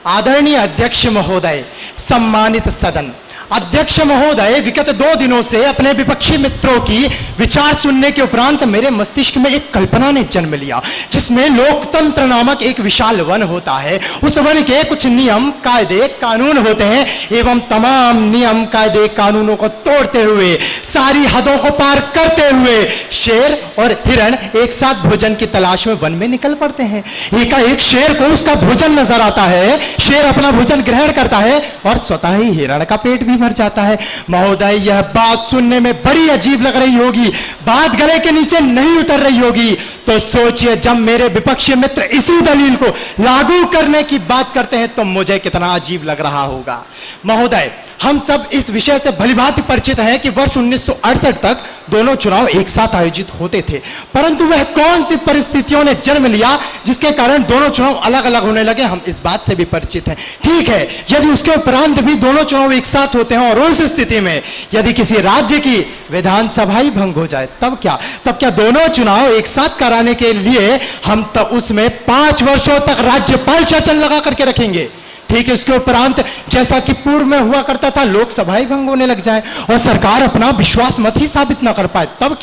आदरणीय अध्यक्ष महोदय, सम्मानित सदन, अध्यक्ष महोदय, विगत 2 दिनों से अपने विपक्षी मित्रों की विचार सुनने के उपरांत मेरे मस्तिष्क में एक कल्पना ने जन्म लिया, जिसमें लोकतंत्र नामक एक विशाल वन होता है। उस वन के कुछ नियम, कायदे, कानून होते हैं एवं तमाम नियम, कायदे, कानूनों को तोड़ते हुए, सारी हदों को पार करते हुए शेर और हिरण एक साथ भोजन की तलाश में वन में निकल पड़ते हैं। एकाएक शेर को उसका भोजन नजर आता है, शेर अपना भोजन ग्रहण करता है और स्वतः ही हिरण का पेट भी भर जाता है। महोदय, यह बात सुनने में बड़ी अजीब लग रही होगी, बात गले के नीचे नहीं उतर रही होगी, तो सोचिए जब मेरे विपक्षी मित्र इसी दलील को लागू करने की बात करते हैं तो मुझे कितना अजीब लग रहा होगा। महोदय, हम सब इस विषय से भलीभांति परिचित हैं कि वर्ष 1968 तक दोनों चुनाव एक साथ आयोजित होते थे, परंतु वह कौन सी परिस्थितियों ने जन्म लिया जिसके कारण दोनों चुनाव अलग अलग होने लगे, हम इस बात से भी परिचित हैं। ठीक है, यदि उसके उपरांत भी दोनों चुनाव एक साथ होते हैं और उस स्थिति में यदि किसी राज्य की विधानसभा ही भंग हो जाए तब क्या दोनों चुनाव एक साथ कराने के लिए हम तब उसमें 5 वर्षों तक राज्यपाल शासन लगा करके रखेंगे? ठीक है, उसके उपरांत जैसा कि पूर्व में हुआ करता था, लोकसभा ही भंग होने लग जाए और सरकार अपना विश्वास मत ही साबित ना कर पाए, तब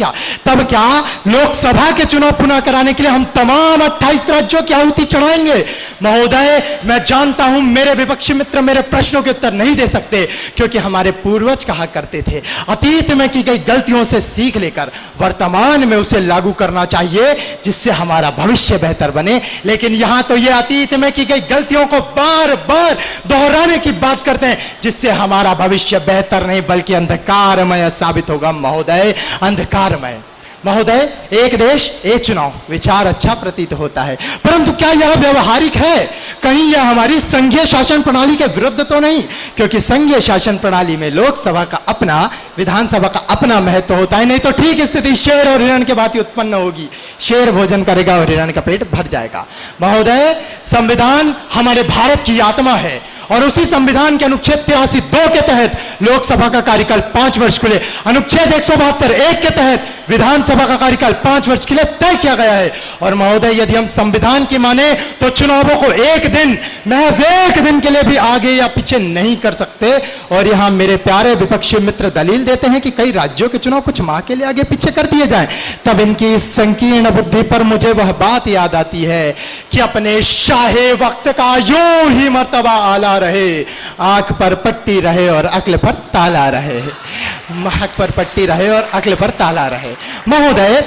क्या लोकसभा के चुनाव पुनः कराने के लिए हम तमाम 28 राज्यों की आहुति चढ़ाएंगे? महोदय, मैं जानता हूं मेरे विपक्षी मित्र मेरे प्रश्नों के उत्तर नहीं दे सकते, क्योंकि हमारे पूर्वज कहा करते थे अतीत में की गई गलतियों से सीख लेकर वर्तमान में उसे लागू करना चाहिए जिससे हमारा भविष्य बेहतर बने। लेकिन यहां तो यह अतीत में की गई गलतियों को बार बार दोहराने की बात करते हैं जिससे हमारा भविष्य बेहतर नहीं बल्कि अंधकारमय साबित होगा। महोदय, अंधकारमय। महोदय, एक देश एक चुनाव विचार अच्छा प्रतीत होता है, परंतु क्या यह व्यवहारिक है? कहीं यह हमारी संघीय शासन प्रणाली के विरुद्ध तो नहीं? क्योंकि संघीय शासन प्रणाली में लोकसभा का अपना, विधानसभा का अपना महत्व होता है। नहीं तो ठीक स्थिति शेर और हिरण के बात ही उत्पन्न होगी, शेर भोजन करेगा और हिरण का पेट भर जाएगा। महोदय, संविधान हमारे भारत की आत्मा है और उसी संविधान के अनुच्छेद 83(2) के तहत लोकसभा का कार्यकाल 5 वर्ष के लिए, अनुच्छेद 172(1) के तहत विधानसभा का कार्यकाल 5 वर्ष के लिए तय किया गया है। और महोदय, यदि हम संविधान की माने तो चुनावों को एक दिन, महज एक दिन के लिए भी आगे या पीछे नहीं कर सकते। और यहां मेरे प्यारे विपक्षी मित्र दलील देते हैं कि कई राज्यों के चुनाव कुछ माह के लिए आगे पीछे कर दिए जाएं। तब इनकी संकीर्ण बुद्धि पर मुझे वह बात याद आती है कि अपने शाहे वक्त का यूं ही मर्तबा आला रहे, आंख पर पट्टी रहे और अक्ल पर ताला रहे, आंख पर पट्टी रहे और अक्ल पर ताला रहे। महोदय,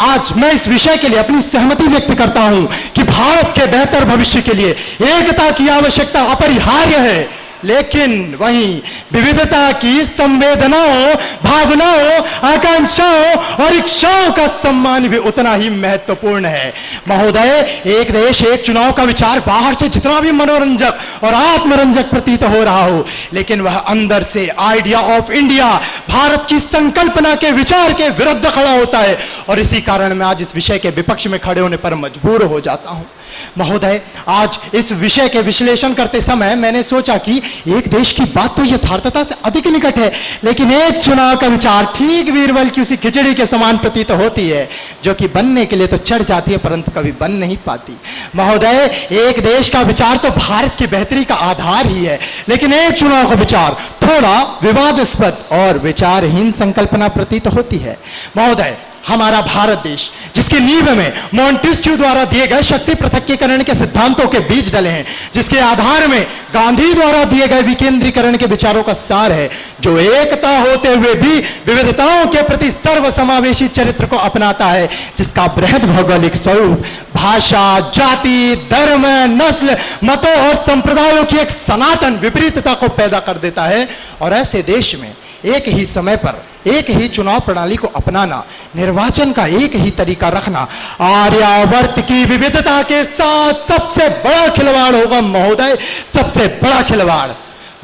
आज मैं इस विषय के लिए अपनी सहमति व्यक्त करता हूं कि भारत के बेहतर भविष्य के लिए एकता की आवश्यकता अपरिहार्य है, लेकिन वहीं विविधता की संवेदनाओं, भावनाओं, आकांक्षाओं और इच्छाओं का सम्मान भी उतना ही महत्वपूर्ण है। महोदय, एक देश एक चुनाव का विचार बाहर से जितना भी मनोरंजक और आत्मरंजक प्रतीत हो रहा हो, लेकिन वह अंदर से आइडिया ऑफ इंडिया, भारत की संकल्पना के विचार के विरुद्ध खड़ा होता है। और इसी कारण मैं आज इस विषय के विपक्ष में खड़े होने पर मजबूर हो जाता हूं। महोदय, आज इस विषय के विश्लेषण करते समय मैंने सोचा कि एक देश की बात तो यथार्थता से अधिक निकट है, लेकिन एक चुनाव का विचार ठीक बीरबल की उसी खिचड़ी के समान प्रतीत होती है जो कि बनने के लिए तो चढ़ जाती है परंतु कभी बन नहीं पाती। महोदय, एक देश का विचार तो भारत की बेहतरी का आधार ही है, लेकिन एक चुनाव का विचार थोड़ा विवादास्पद और विचारहीन संकल्पना प्रतीत होती है। महोदय, हमारा भारत देश जिसकी नींव में मॉन्टेस्क्यू द्वारा दिए गए शक्ति पृथक्कीकरण के सिद्धांतों के बीज डले हैं, जिसके आधार में गांधी द्वारा दिए गए विकेंद्रीकरण के विचारों का सार है, जो एकता होते हुए भी विविधताओं के प्रति सर्वसमावेशी चरित्र को अपनाता है, जिसका बृहद भौगोलिक स्वरूप भाषा, जाति, धर्म, नस्ल, मतों और संप्रदायों की एक सनातन विपरीतता को पैदा कर देता है। और ऐसे देश में एक ही समय पर एक ही चुनाव प्रणाली को अपनाना, निर्वाचन का एक ही तरीका रखना आर्यावर्त की विविधता के साथ सबसे बड़ा खिलवाड़ होगा। महोदय, सबसे बड़ा खिलवाड़।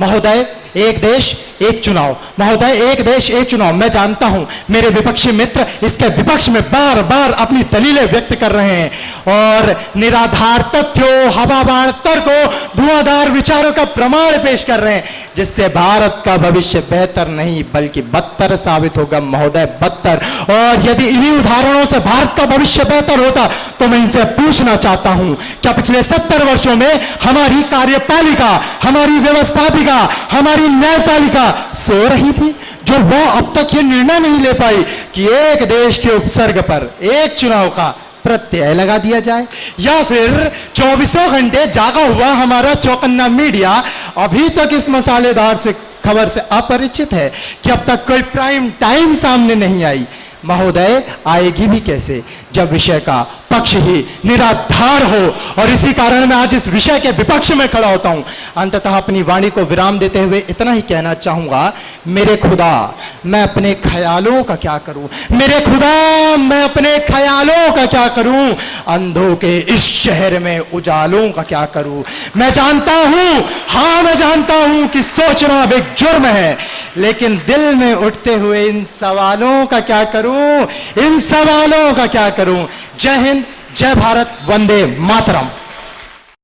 महोदय, एक देश एक चुनाव। महोदय, एक देश एक चुनाव, मैं जानता हूं मेरे विपक्षी मित्र इसके विपक्ष में बार बार अपनी दलीलें व्यक्त कर रहे हैं और निराधार तथ्यों, हवाबाण तर्कों, धुआंधार विचारों का प्रमाण पेश कर रहे हैं, जिससे भारत का भविष्य बेहतर नहीं बल्कि बदतर साबित होगा महोदय, बदतर। और यदि इन्हीं उदाहरणों से भारत का भविष्य बेहतर होता तो मैं इनसे पूछना चाहता हूं, क्या पिछले 70 वर्षों में हमारी कार्यपालिका, हमारी व्यवस्थापिका, हमारी न्यायपालिका सो रही थी, जो वो अब तक ये निर्णय नहीं ले पाई कि एक देश के उपसर्ग पर एक चुनाव का प्रत्यय लगा दिया जाए? या फिर 24 घंटे जागा हुआ हमारा चौकन्ना मीडिया अभी तक इस मसालेदार से खबर से अपरिचित है कि अब तक कोई प्राइम टाइम सामने नहीं आई? महोदय, आएगी भी कैसे जब विषय का पक्ष ही निराधार हो। और इसी कारण मैं आज इस विषय के विपक्ष में खड़ा होता हूं। अंततः अपनी वाणी को विराम देते हुए इतना ही कहना चाहूंगा, मेरे खुदा मैं अपने ख्यालों का क्या करूं, मेरे खुदा मैं अपने ख्यालों का क्या करूं, अंधों के इस शहर में उजालों का क्या करूं। मैं जानता हूं, हाँ मैं जानता हूं कि सोचना अब एक जुर्म है, लेकिन दिल में उठते हुए इन सवालों का क्या करूं, इन सवालों का क्या करूं। जय हिंद, जय भारत, वंदे मातरम।